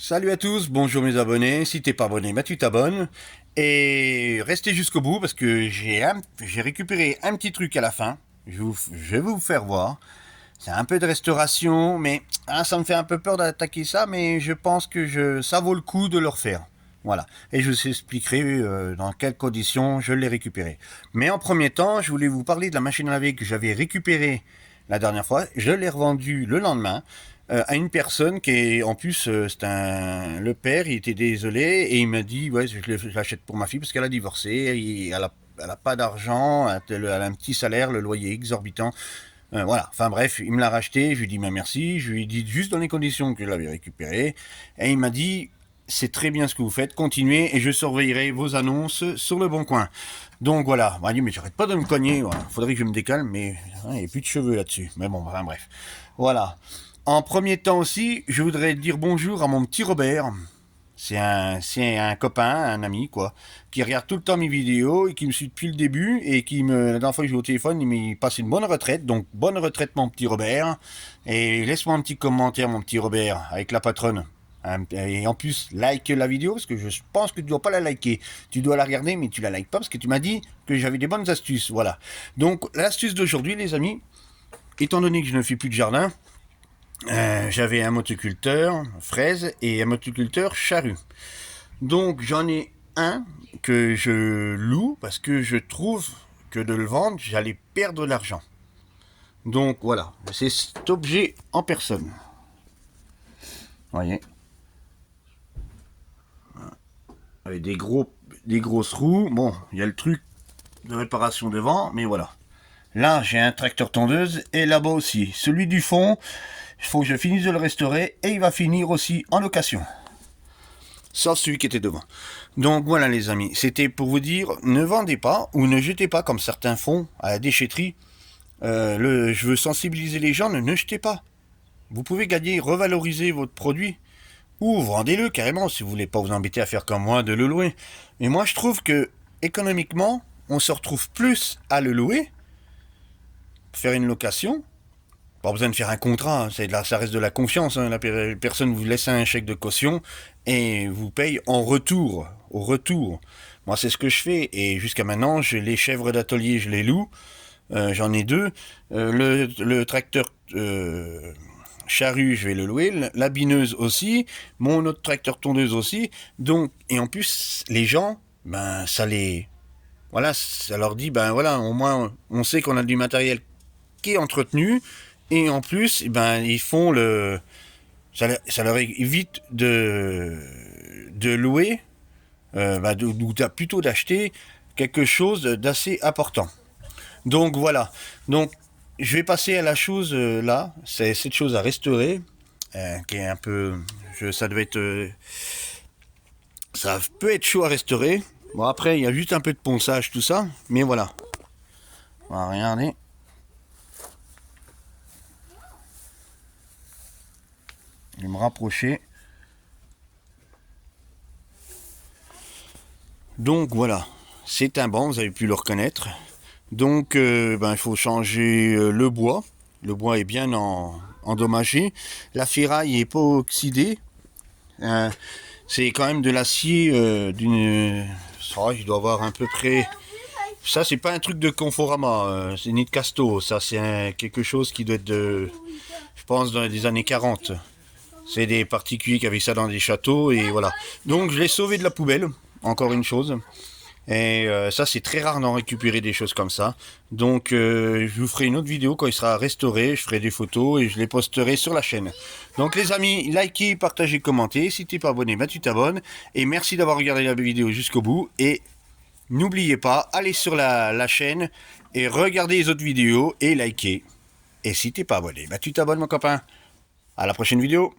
Salut à tous, bonjour mes abonnés, si t'es pas abonné, bah tu t'abonnes. Et restez jusqu'au bout parce que j'ai récupéré un petit truc à la fin. Je vais vous faire voir. C'est un peu de restauration, mais ça me fait un peu peur d'attaquer ça, mais je pense que ça vaut le coup de le refaire. Voilà. Et je vous expliquerai dans quelles conditions je l'ai récupéré. Mais en premier temps, je voulais vous parler de la machine à laver que j'avais récupérée la dernière fois. Je l'ai revendue le lendemain à une personne qui est, en plus, le père, il était désolé et il m'a dit, ouais, je l'achète pour ma fille parce qu'elle a divorcé, elle a pas d'argent, elle a un petit salaire, le loyer exorbitant. Voilà, enfin bref, il me l'a racheté, je lui ai dit mais merci, je lui ai dit juste dans les conditions que je l'avais récupéré, et il m'a dit c'est très bien ce que vous faites, continuez et je surveillerai vos annonces sur le bon coin. Donc voilà, il m'a dit mais j'arrête pas de me cogner, voilà. Faudrait que je me décale, mais il n'y a plus de cheveux là-dessus. Mais bon, enfin bref. Voilà. En premier temps aussi, je voudrais dire bonjour à mon petit Robert. C'est un copain, un ami, quoi, qui regarde tout le temps mes vidéos et qui me suit depuis le début et la dernière fois que j'ai eu au téléphone, il m'a passé une bonne retraite. Donc, bonne retraite, mon petit Robert. Et laisse-moi un petit commentaire, mon petit Robert, avec la patronne. Et en plus, like la vidéo parce que je pense que tu dois pas la liker. Tu dois la regarder, mais tu la likes pas parce que tu m'as dit que j'avais des bonnes astuces. Voilà. Donc, l'astuce d'aujourd'hui, les amis, étant donné que je ne fais plus de jardin, j'avais un motoculteur fraise et un motoculteur charrue. Donc j'en ai un que je loue parce que je trouve que de le vendre, j'allais perdre de l'argent. Donc voilà, c'est cet objet en personne. Vous voyez, avec des grosses roues. Bon, il y a le truc de réparation devant, mais voilà. Là, j'ai un tracteur tondeuse et là-bas aussi. Celui du fond, il faut que je finisse de le restaurer et il va finir aussi en location. Sauf celui qui était devant. Donc voilà les amis, c'était pour vous dire, ne vendez pas ou ne jetez pas comme certains font à la déchetterie. Je veux sensibiliser les gens, ne jetez pas. Vous pouvez gagner, revaloriser votre produit. Ou vendez-le carrément si vous voulez pas vous embêter à faire comme moi de le louer. Mais moi je trouve que économiquement, on se retrouve plus à le louer, faire une location. Pas besoin de faire un contrat, ça reste de la confiance. La personne vous laisse un chèque de caution et vous paye en retour, au retour. Moi, c'est ce que je fais et jusqu'à maintenant, les chèvres d'atelier, je les loue. J'en ai deux. Le tracteur charrue, je vais le louer. La bineuse aussi. Mon autre tracteur tondeuse aussi. Donc, et en plus, les gens, voilà, ça leur dit, ben voilà, au moins, on sait qu'on a du matériel qui est entretenu. Et en plus, ils font ça leur évite de louer, ou plutôt d'acheter quelque chose d'assez important. Donc voilà. Donc je vais passer à la chose là. C'est cette chose à restaurer, qui est un peu, ça devait être, ça peut être chaud à restaurer. Bon après, il y a juste un peu de ponçage tout ça, mais voilà. On va regarder. Je vais me rapprocher. Donc voilà, c'est un banc, vous avez pu le reconnaître. Donc il faut changer le bois. Le bois est bien endommagé. La ferraille est pas oxydée. C'est quand même de l'acier il doit avoir à peu près. Ça, c'est pas un truc de Conforama, c'est ni de Casto. Ça, c'est quelque chose qui doit être je pense, dans les années 40. C'est des particuliers qui avaient ça dans des châteaux et voilà. Donc je l'ai sauvé de la poubelle, encore une chose. Et ça c'est très rare d'en récupérer des choses comme ça. Donc je vous ferai une autre vidéo quand il sera restauré, je ferai des photos et je les posterai sur la chaîne. Donc les amis, likez, partagez, commentez. Si t'es pas abonné, tu t'abonnes. Et merci d'avoir regardé la vidéo jusqu'au bout. Et n'oubliez pas, allez sur la chaîne et regardez les autres vidéos et likez. Et si t'es pas abonné, tu t'abonnes mon copain. À la prochaine vidéo.